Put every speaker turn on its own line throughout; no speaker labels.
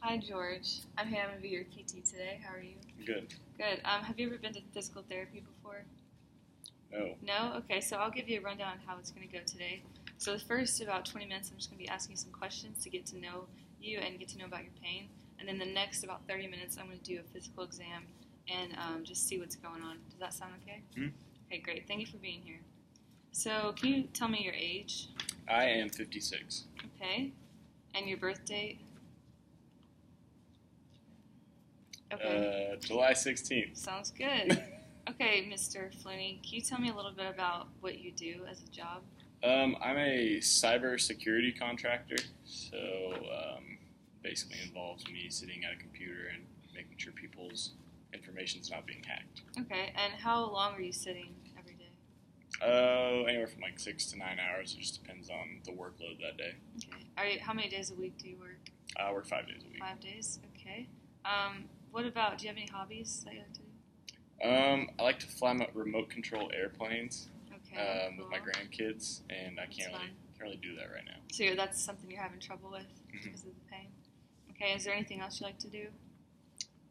Hi, George. I'm Hannah. I'm going to be your PT today. How are you?
Good.
Good. Have you ever been to physical therapy before?
No.
No? Okay, so I'll give you a rundown on how it's going to go today. So the first about 20 minutes, I'm just going to be asking you some questions to get to know you and get to know about your pain. And then the next about 30 minutes, I'm going to do a physical exam and just see what's going on. Does that sound okay?
Hmm?
Okay, great. Thank you for being here. So can you tell me your age?
I am 56.
Okay. And your birth date? Okay.
July 16th.
Sounds good. Okay, Mr. Flooney, can you tell me a little bit about what you do as a job?
I'm a cyber security contractor, so basically involves me sitting at a computer and making sure people's information's not being hacked.
Okay, and how long are you sitting every day?
Anywhere from like 6 to 9 hours. It just depends on the workload that day.
Okay. How many days a week do you work?
I work 5 days a week.
5 days. Okay. What about? Do you have any hobbies that you like to do?
I like to fly remote control airplanes
Okay.
with
Cool.
my grandkids, and I can't
That's
really
fun.
can't really do that right now.
So that's something you're having trouble with because of the pain. Okay. Is there anything else you like to do?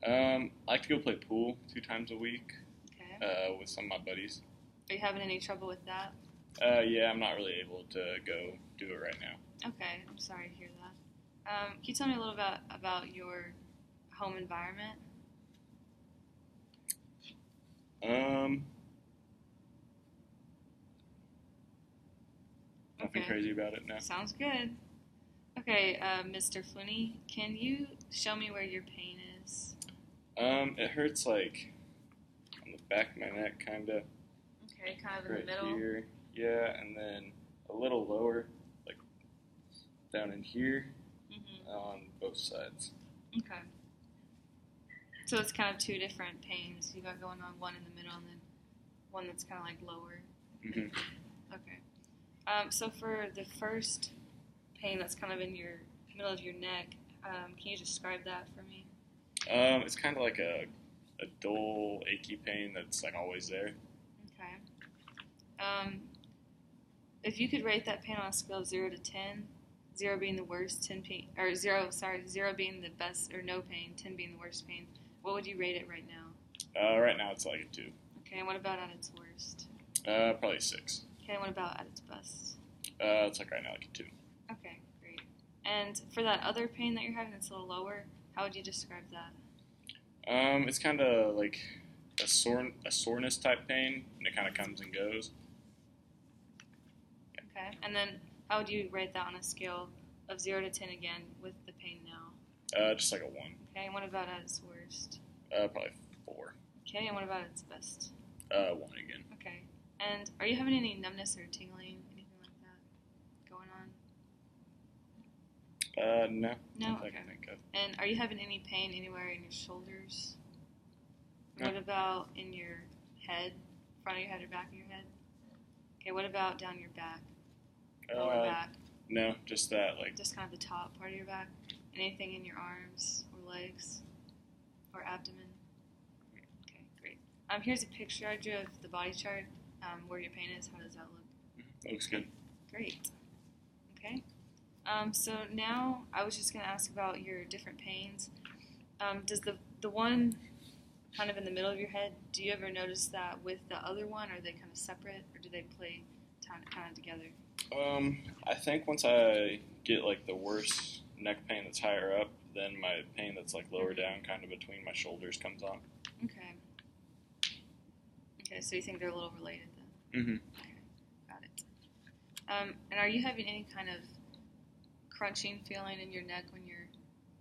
I like to go play pool 2 times a week
Okay.
with some of my buddies.
Are you having any trouble with that?
Yeah, I'm not really able to go do it right now.
Okay. I'm sorry to hear that. Can you tell me a little bit about your home environment?
Nothing
Okay.
crazy about it now.
Sounds good. Okay, Mr. Flooney, can you show me where your pain is?
It hurts like on the back of my neck, kind of
Okay, kind of in
right
the middle.
here. Yeah, and then a little lower, like down in here on both sides.
Okay. So it's kind of two different pains. You got going on one in the middle and then one that's kind of like lower.
Hmm.
Okay. So for the first pain that's kind of in your middle of your neck, can you describe that for me?
It's kind of like a dull, achy pain that's like always there.
Okay. If you could rate that pain on a scale of 0 to 10, 0 being the worst, 10 pain, or 0 being the best or no pain, 10 being the worst pain, what would you rate it right now?
Right now it's like a 2.
Okay, and what about at its worst?
Probably a 6.
Okay, and what about at its best?
It's like right now like a 2.
Okay, great. And for that other pain that you're having that's a little lower, how would you describe that?
It's kind of like a soreness type pain, and it kind of comes and goes.
Okay, and then how would you rate that on a scale of 0 to 10 again with the pain now?
Just like a 1.
Okay, and what about at its worst?
Probably 4.
Okay, and what about its best?
1 again.
Okay, and are you having any numbness or tingling, anything like that going on?
No.
No?
Nothing I
Okay.
can think of.
And are you having any pain anywhere in your shoulders?
No.
What about in your head, front of your head or back of your head? Okay, what about down your back, lower back,
No, just that. Like,
just kind of the top part of your back? Anything in your arms or legs or abdomen? Okay, great. Here's a picture I drew of the body chart where your pain is. How does that look?
looks good.
Great. Okay. So now I was just going to ask about your different pains. Does the one kind of in the middle of your head, do you ever notice that with the other one? Are they kind of separate, or do they play kind of together?
I think once I get like the worst neck pain that's higher up, then my pain that's like lower down, kind of between my shoulders, comes on.
Okay. Okay, so you think they're a little related then?
Mm-hmm.
Okay, got it. And are you having any kind of crunching feeling in your neck when you're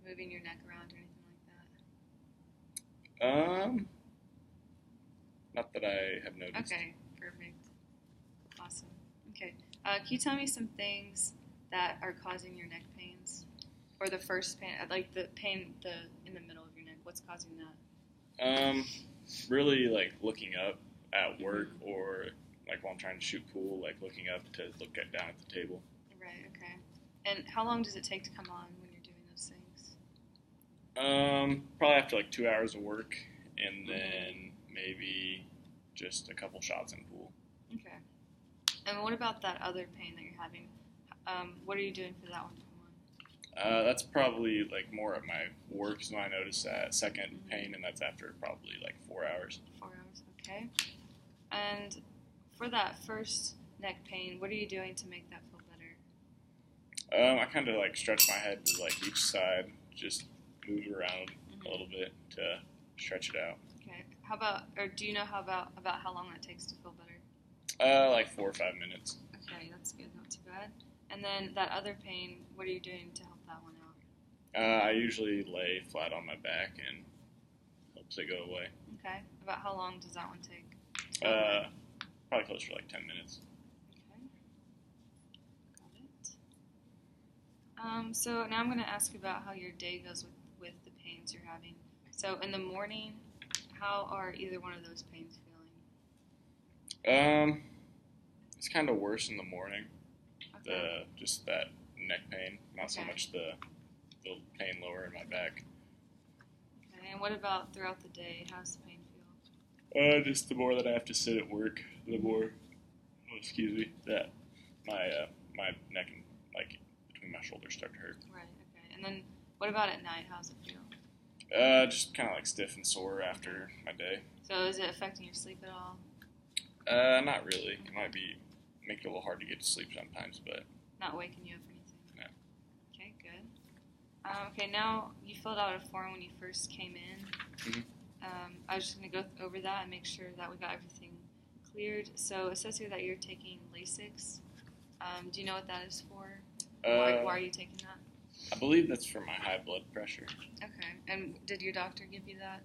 moving your neck around or anything like that?
Not that I have noticed.
Okay, perfect. Awesome. Okay. Can you tell me some things that are causing your neck pains? Or the first pain, like the pain in the middle of your neck. What's causing that?
Really like looking up at work or like while I'm trying to shoot pool, like looking up to look down at the table.
Right, okay. And how long does it take to come on when you're doing those things?
Probably after like 2 hours of work, and then maybe just a couple shots in pool.
Okay. And what about that other pain that you're having? What are you doing for that one to come
That's probably like more at my work is when I notice that second pain, and that's after probably like 4 hours.
4 hours, okay. And for that first neck pain, what are you doing to make that feel better?
I kind of like stretch my head to like each side, just move around a little bit to stretch it out.
Okay. How about, or do you know about how long that takes to feel better?
Like 4 or 5 minutes.
Okay, that's good, not too bad. And then that other pain, what are you doing to help that one out?
I usually lay flat on my back and helps it go away.
Okay. About how long does that one take?
Probably close for like 10 minutes.
Okay. Got it. So now I'm going to ask you about how your day goes with the pains you're having. So in the morning, how are either one of those pains feeling?
It's kind of worse in the morning.
Okay.
Just that neck pain, not so much the pain lower in my back.
Okay. And what about throughout the day? How's the pain feel?
Just the more that I have to sit at work, the more, that my neck and like between my shoulders start to hurt.
Right. Okay. And then what about at night? How's it feel?
Just kind of like stiff and sore after my day.
So is it affecting your sleep at all?
Not really. It might make it a little hard to get to sleep sometimes, but
not waking you up or anything?
No.
Okay, good. Okay, now you filled out a form when you first came in.
Mm-hmm.
I was just going to go over that and make sure that we got everything cleared. So it says here that you're taking Lasix. Do you know what that is for? Why are you taking that?
I believe that's for my high blood pressure.
Okay. And did your doctor give you that?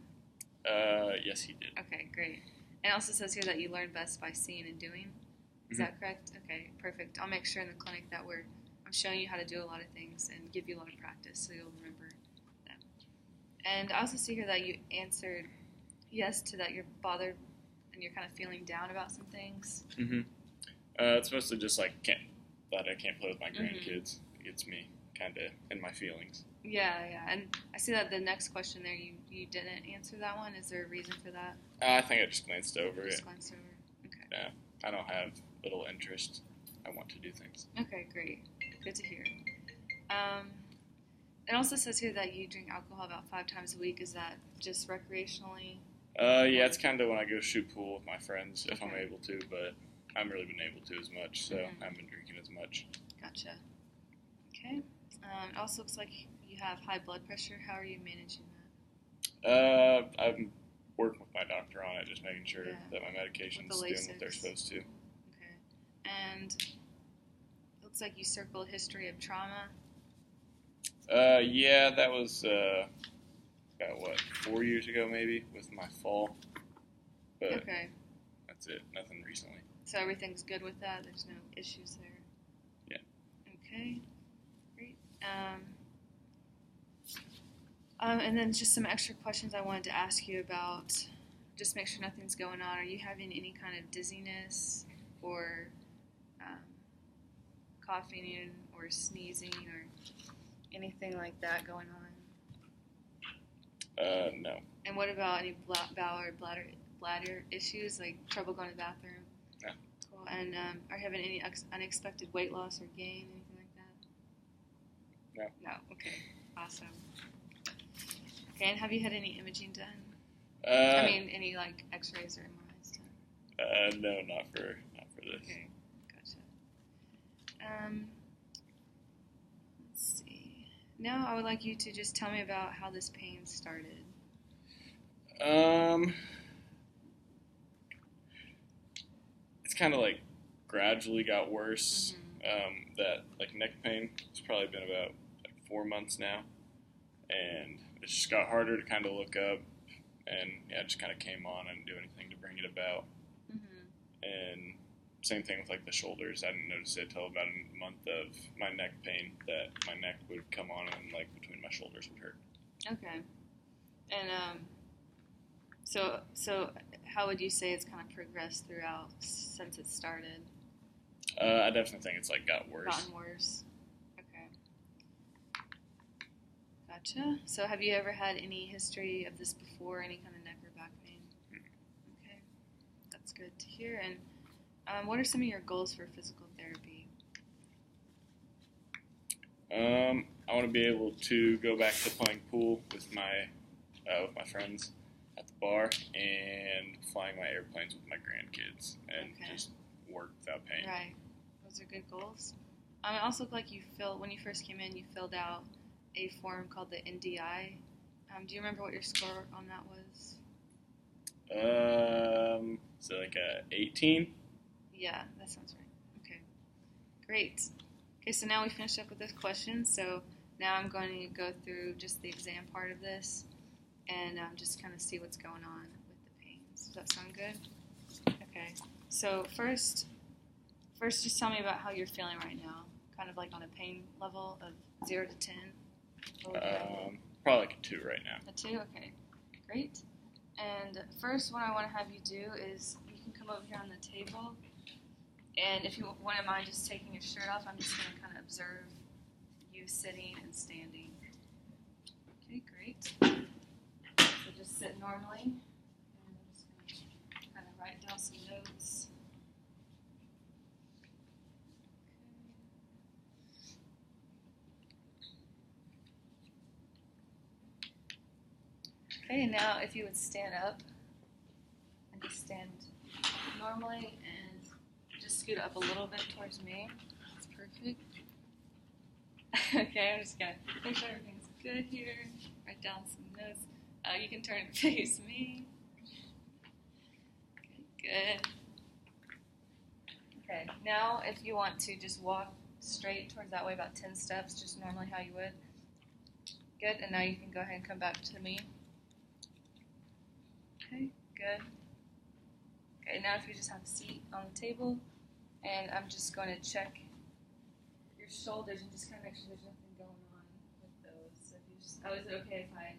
Yes, he did.
Okay, great. And it also says here that you learn best by seeing and doing. Is that correct? Okay, perfect. I'll make sure in the clinic that I'm showing you how to do a lot of things and give you a lot of practice so you'll remember them. And I also see here that you answered yes to that you're bothered and you're kind of feeling down about some things.
Mm-hmm. It's mostly just like that I can't play with my grandkids. It gets me kind of in my feelings.
Yeah. And I see that the next question there, you didn't answer that one. Is there a reason for that?
I think I just glanced over it.
Glanced over. Okay.
Yeah, I don't have little interest. I want to do things.
Okay, great. Good to hear. It also says here that you drink alcohol about 5 times a week. Is that just recreationally?
Yeah, it's kind of when I go shoot pool with my friends, if I'm able to, but I haven't really been able to as much, so I haven't been drinking as much.
Gotcha. Okay. It also looks like you have high blood pressure. How are you managing that?
I'm working with my doctor on it, just making sure that my medication's doing what they're supposed to.
Okay. And it looks like you circle a history of trauma.
Yeah, that was about 4 years ago maybe with my fall. But that's it. Nothing recently.
So everything's good with that? There's no issues there?
Yeah.
Okay. Great. And then just some extra questions I wanted to ask you about. Just make sure nothing's going on. Are you having any kind of dizziness or coughing or sneezing or anything like that going on?
No.
And what about any bowel or bladder issues, like trouble going to the bathroom?
No.
Cool. And are you having any unexpected weight loss or gain, anything like that?
No.
No. Okay. Awesome. Okay. And have you had any imaging done? Any like X-rays or MRIs done?
No, not for this.
Okay. Gotcha. Let's see. Now I would like you to just tell me about how this pain started.
It's kind of like gradually got worse. That like neck pain, it's probably been about 4 months now, and it just got harder to kind of look up, and it just kind of came on. I didn't do anything to bring it about. And same thing with like the shoulders. I didn't notice it until about a month of my neck pain that my neck would come on and like between my shoulders would hurt.
Okay. And so how would you say it's kind of progressed throughout since it started?
I definitely think it's like got worse.
Gotten worse. Okay. Gotcha. So have you ever had any history of this before, any kind of neck or back pain? Okay. That's good to hear. And what are some of your goals for physical therapy?
I want to be able to go back to playing pool with my friends at the bar and flying my airplanes with my grandkids and just work without pain.
Right. Those are good goals. It also looked like when you first came in, you filled out a form called the NDI. Do you remember what your score on that was?
So like 18?
Yeah, that sounds right. Okay, great. Okay, so now we finished up with this question. So now I'm going to go through just the exam part of this and just kind of see what's going on with the pains. Does that sound good? Okay. So first, just tell me about how you're feeling right now. Kind of like on a pain level of 0 to 10.
Probably like a 2 right now.
A 2? Okay, great. And first, what I want to have you do is you can come over here on the table, and if you wouldn't mind just taking your shirt off, I'm just going to kind of observe you sitting and standing. Okay, great. So just sit normally, and I'm just going to kind of write down some notes. Okay, and now if you would stand up and just stand normally and just scoot up a little bit towards me. That's perfect. Okay, I'm just going to make sure everything's good here. Write down some notes. You can turn and face me. Okay, good. Okay, now if you want to just walk straight towards that way about 10 steps, just normally how you would. Good, and now you can go ahead and come back to me. Okay, good. Okay, now if you just have a seat on the table, and I'm just going to check your shoulders and just kind of make sure there's nothing going on with those. So if you just, is it okay if I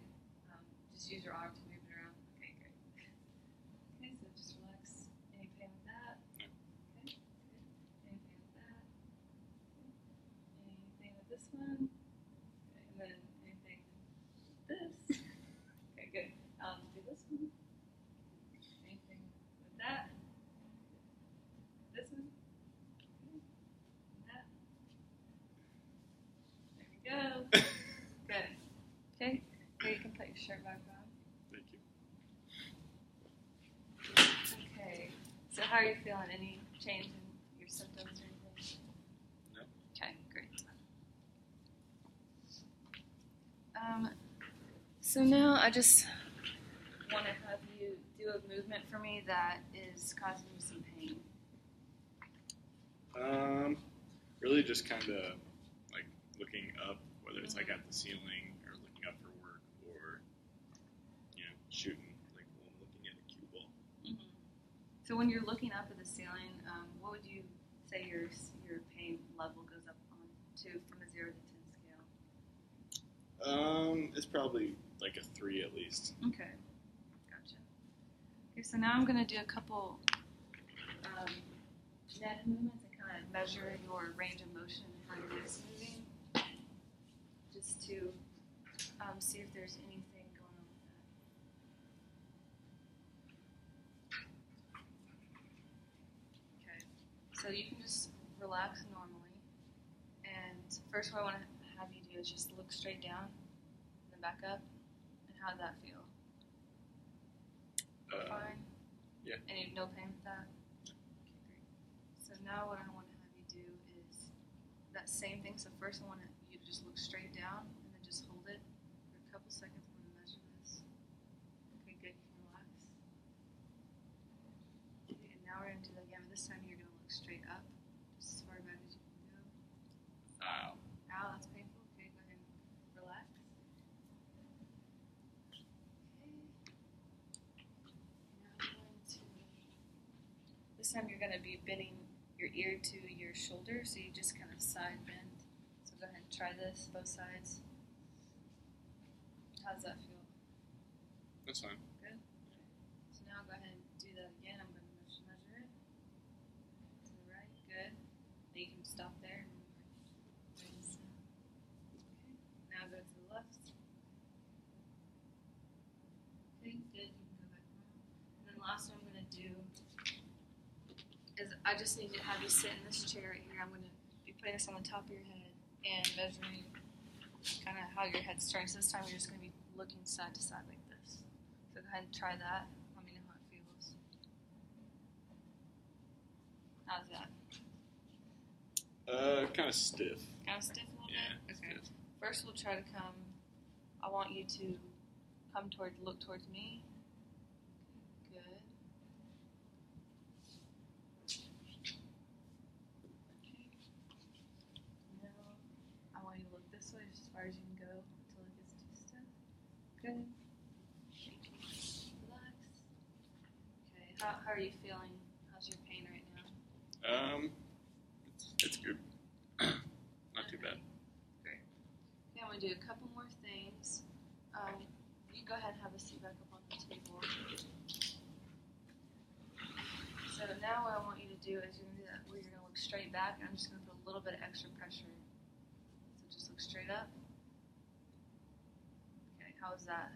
just use your arm to move it around? Okay, great. Okay, so just relax. Any pain with that? Okay, good. Any pain with that? Okay. Anything with this one? Okay, and then anything with this? Okay, good. Do this one. Anything with that? This one? Okay. That? There we go. Good. Okay. Here you can put your shirt back on.
Thank you.
Okay. So how are you feeling? Any change in your symptoms or anything?
No.
Okay, great. So now I just want to have you do a movement for me that is causing you some pain.
Really just kind of like looking up, whether it's like at the ceiling or looking up for work or, shooting, like while I'm looking at a cue ball.
Mm-hmm. So when you're looking up at the ceiling, what would you say your pain level goes up on to from a 0 to 10 scale?
It's probably like a 3 at least.
Okay, gotcha. Okay, so now I'm going to do a couple neck movements and kind of measure your range of motion and how your neck's moving, just to see if there's anything going on with that. Okay, so you can just relax normally, and first what I want to have you do is just look straight down and then back up. And how did that feel? Fine?
Yeah.
And no pain with that? Okay, great. So now what I want to have you do is that same thing. So first I want you to just look straight down and then just hold it for a couple seconds. I'm going to measure this. Okay, good. You can relax. Okay, and now we're going to do that again. But this time you're going to look straight up, just as far back as you can go.
Ow.
Ow, that's painful. Okay, go ahead and relax. This time you're going to be bending your ear to your shoulder, so you just kind of side bend. So go ahead and try this, both sides. How does that feel?
That's fine.
Good? Okay. So now go ahead and do that again. I'm going to measure it. To the right, good. Now you can stop there. Okay. Now go to the left. Okay, good. You can go back around. And then last one I'm going to do is I just need to have you sit in this chair right here. I'm going to be putting this on the top of your head, and measuring kind of how your head's turning. So this time you're just going to be looking side to side like this. So go ahead and try that. Let me know how it feels. How's that?
Kind of stiff.
Kind of stiff a little
Yeah,
bit? Okay.
stiff.
First we'll try to come, I want you to look towards me. Good. Okay. Now, I want you to look this way as far as you can go until it gets too stiff. Good. Thank you. Relax. Okay, how are you feeling? How's your pain right now?
It's good. Not too bad.
Great. Okay, I'm going to do a couple more things. You go ahead and have a seat back up on the table. So now what I want you to do is you're going to do that where you're going to look straight back, and I'm just going to put a little bit of extra pressure. So just look straight up. Okay, how is that?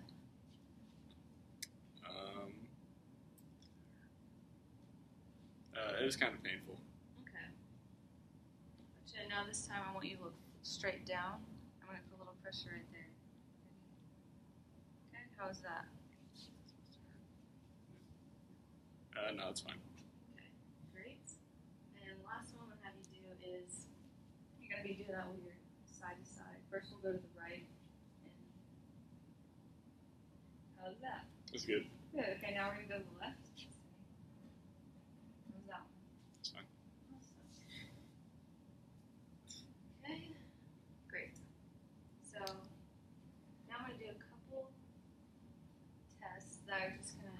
It was kind of painful.
Okay. Gotcha. Now this time I want you to look straight down. I'm going to put a little pressure right there. Okay, how is that?
No, it's fine.
Okay, great. And last one I'm going to have you do is you're going to be doing that with your side to side. First we'll go to the right. And how's that?
It's good.
Good. Okay, now we're going to go to the left. How's that one?
It's fine.
Awesome. Okay, great. So now I'm going to do a couple tests that are just going to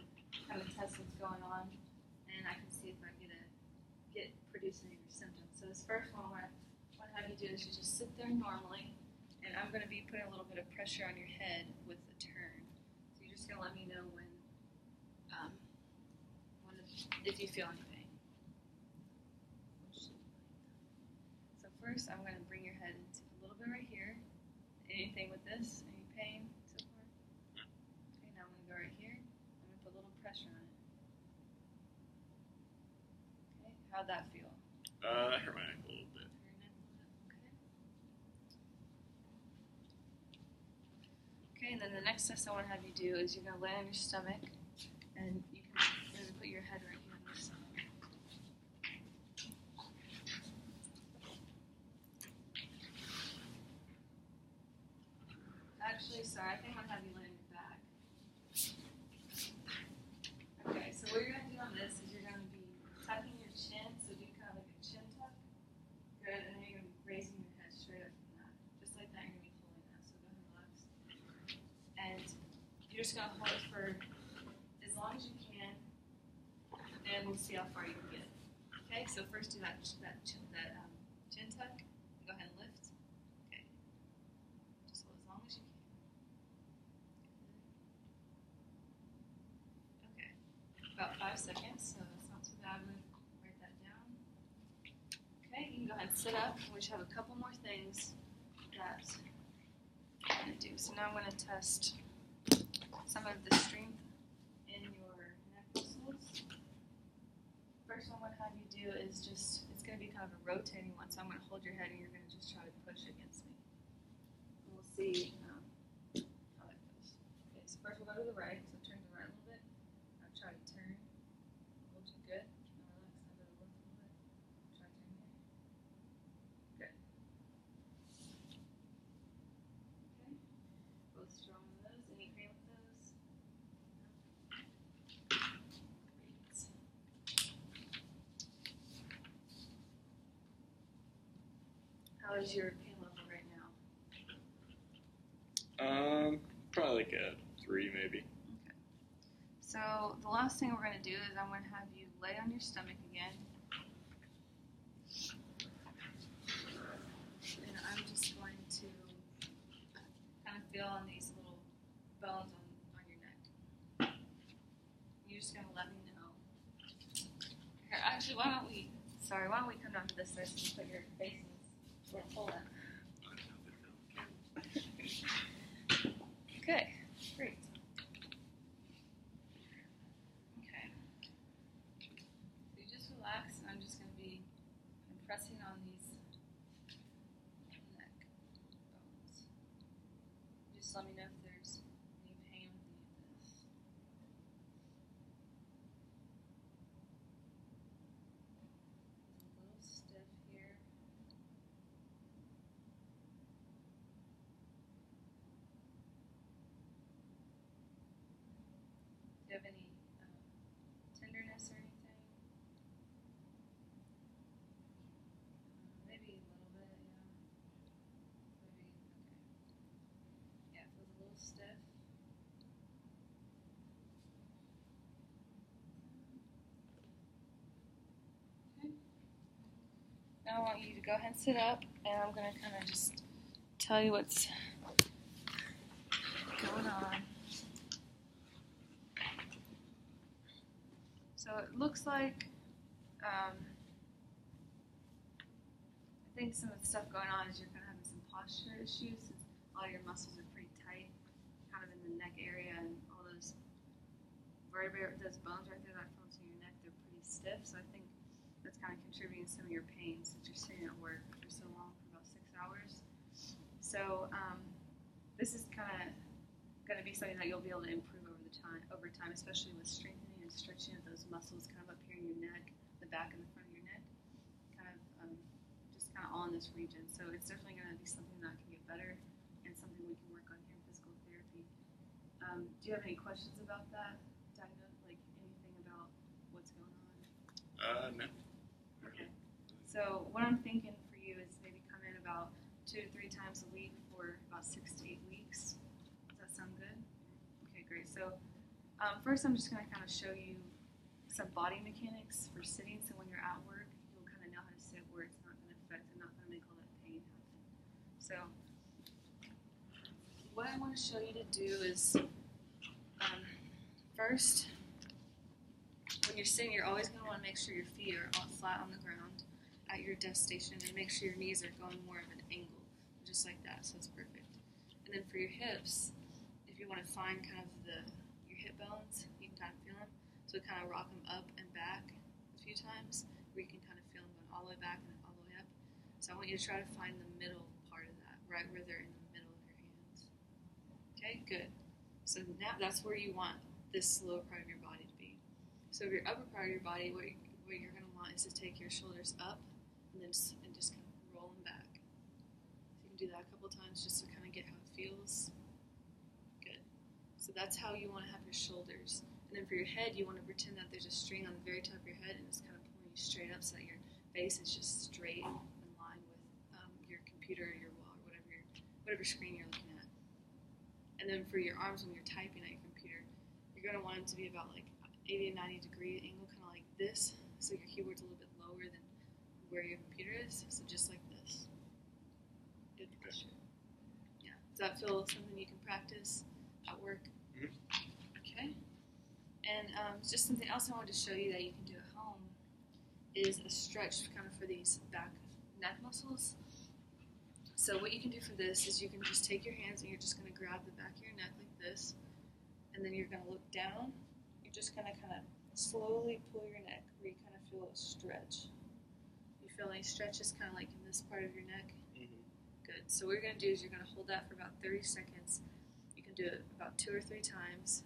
kind of test what's going on, and I can see if I get producing your symptoms. So this first one, what I have you do is you just sit there normally, and I'm going to be putting a little bit of pressure on your head with the turn. So you're just going to let me know if you feel any pain. So first, I'm going to bring your head into a little bit right here. Anything with this? Any pain so far? Okay, now I'm going to go right here. I'm going to put a little pressure on it. Okay, how'd that feel?
That hurt my neck a little bit.
Hurt your neck a little bit? Okay. Okay, and then the next test I want to have you do is you're going to lay on your stomach, and you're going to put your head right here on your stomach. Actually, sorry, I think I'm going to have you lay on your back. Okay, so what you're going to do on this is you're going to be tucking your chin, so do kind of like a chin tuck. Good, and then you're going to be raising your head straight up from that. Just like that, you're going to be holding that, so go ahead and relax. And you're just going to hold it for as long as you can, and we'll see how far you can get. Okay, so first do that chin tuck. Go ahead and lift. Okay. Just hold as long as you can. Okay. About 5 seconds, so it's not too bad. I'm going to write that down. Okay, you can go ahead and sit up. We just have a couple more things that I'm going to do. So now I'm going to test some of the strength in your neck muscles. First one I'm going to have you do is just, it's going to be kind of a rotating one. So I'm going to hold your head and you're going to just try to push against me. And we'll see how that goes. Okay, so first we'll go to the right. So turn to the right a little bit. I'll try to turn. Hold you good. Now relax. I'll go to the left a little bit. Try to turn here. Good. Okay. Both strong on those. Any pain with those? Great. How is your pain level right now?
Probably like a 3 maybe.
Okay. So the last thing we're going to do is I'm going to have you lay on your stomach again. And I'm just going to kind of feel on these little bones on your neck. You're just going to let me know. Here, actually, why don't we come down to this side and put your faces. Hold on. Okay, great. Okay. So you just relax, and I'm just going to be pressing on these neck. you have any tenderness or anything? Maybe a little bit, yeah. Maybe, okay. Yeah, it feels a little stiff. Okay. Now I want you to go ahead and sit up, and I'm going to kind of just tell you what's going on. So it looks like, I think some of the stuff going on is you're kind of having some posture issues since a lot of your muscles are pretty tight, kind of in the neck area, and all those vertebrae, those bones right there that come to your neck, they're pretty stiff. So I think that's kind of contributing to some of your pains since you're sitting at work for so long, for about 6 hours. So this is kind of going to be something that you'll be able to improve over time, especially with strengthening and stretching of those muscles kind of up here in your neck, the back and the front of your neck, kind of just kind of all in this region. So it's definitely going to be something that can get better and something we can work on here in physical therapy. Do you have any questions about that? Like anything about what's going on?
No.
Okay. So what I'm thinking for you is maybe come in about 2 to 3 times a week for about 6 to 8 weeks. Does that sound good? Okay, great. So first I'm just going to kind of show you some body mechanics for sitting. So when you're at work, you'll kind of know how to sit where it's not going to affect and not going to make all that pain happen. So what I want to show you to do is first, when you're sitting, you're always going to want to make sure your feet are all flat on the ground at your desk station, and make sure your knees are going more of an angle, just like that, so it's perfect. And then for your hips, if you want to find kind of your hip bones, you can kind of feel them. So kind of rock them up and back a few times, where you can kind of feel them going all the way back and all the way up. So I want you to try to find the middle part of that, right where they're in the middle of your hands. Okay, good. So now that's where you want this lower part of your body to be. So your upper part of your body, what you're going to want is to take your shoulders up and just kind of roll them back. So you can do that a couple times just to kind of get how it feels. Good. So that's how you want to have your shoulders. And then for your head, you want to pretend that there's a string on the very top of your head and it's kind of pulling you straight up so that your face is just straight in line with your computer or your wall or whatever screen you're looking at. And then for your arms, when you're typing at your computer, you're going to want them to be about like 80 to 90 degree angle, kind of like this, so your keyboard's a little bit lower than where your computer is, so just like this. Good posture. Yeah. Does that feel something you can practice at work?
Mm-hmm.
Okay. And just something else I wanted to show you that you can do at home is a stretch kind of for these back neck muscles. So what you can do for this is you can just take your hands and you're just going to grab the back of your neck like this, and then you're going to look down. You're just going to kind of slowly pull your neck where you kind of feel a stretch. You feel any stretches kind of like in this part of your neck?
Mm-hmm.
Good. So what you're going to do is you're going to hold that for about 30 seconds. You can do it about 2 or 3 times.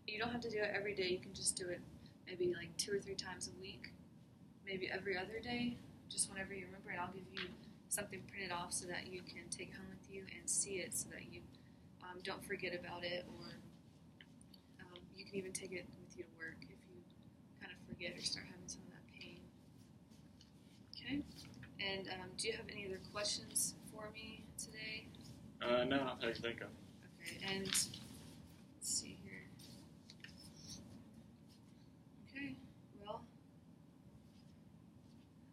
You don't have to do it every day. You can just do it maybe like 2 or 3 times a week, maybe every other day, just whenever you remember it. I'll give you something printed off so that you can take it home with you and see it so that you don't forget about it, or you can even take it with you to work if you kind of forget or start having some of that pain. Okay? And do you have any other questions for me today?
No, not that I can think of.
Okay, and let's see here. Okay, well,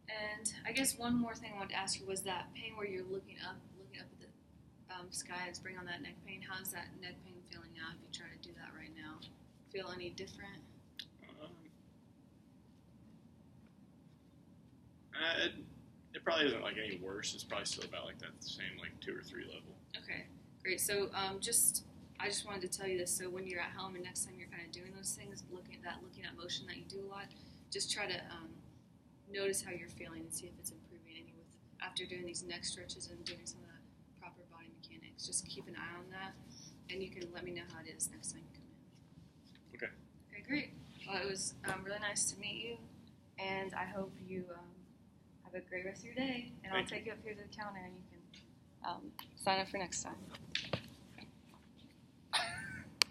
and I guess one more thing I wanted to ask you was that pain where you're looking up at the sky and bring on that neck pain. How's that neck pain feeling now if you try to do that right now? Feel any different?
It probably isn't like any worse. It's probably still about like that same like 2 or 3 level.
Okay, great. So I just wanted to tell you this. So when you're at home and next time you're kind of doing those things, looking at motion that you do a lot, just try to notice how you're feeling and see if it's improving any after doing these neck stretches and doing some of that proper body mechanics. Just keep an eye on that, and you can let me know how it is next time you come in.
Okay.
Okay, great. Well, it was really nice to meet you, and I hope you have a great rest of your day. And I'll take you up here to the counter, and you can sign up for next time.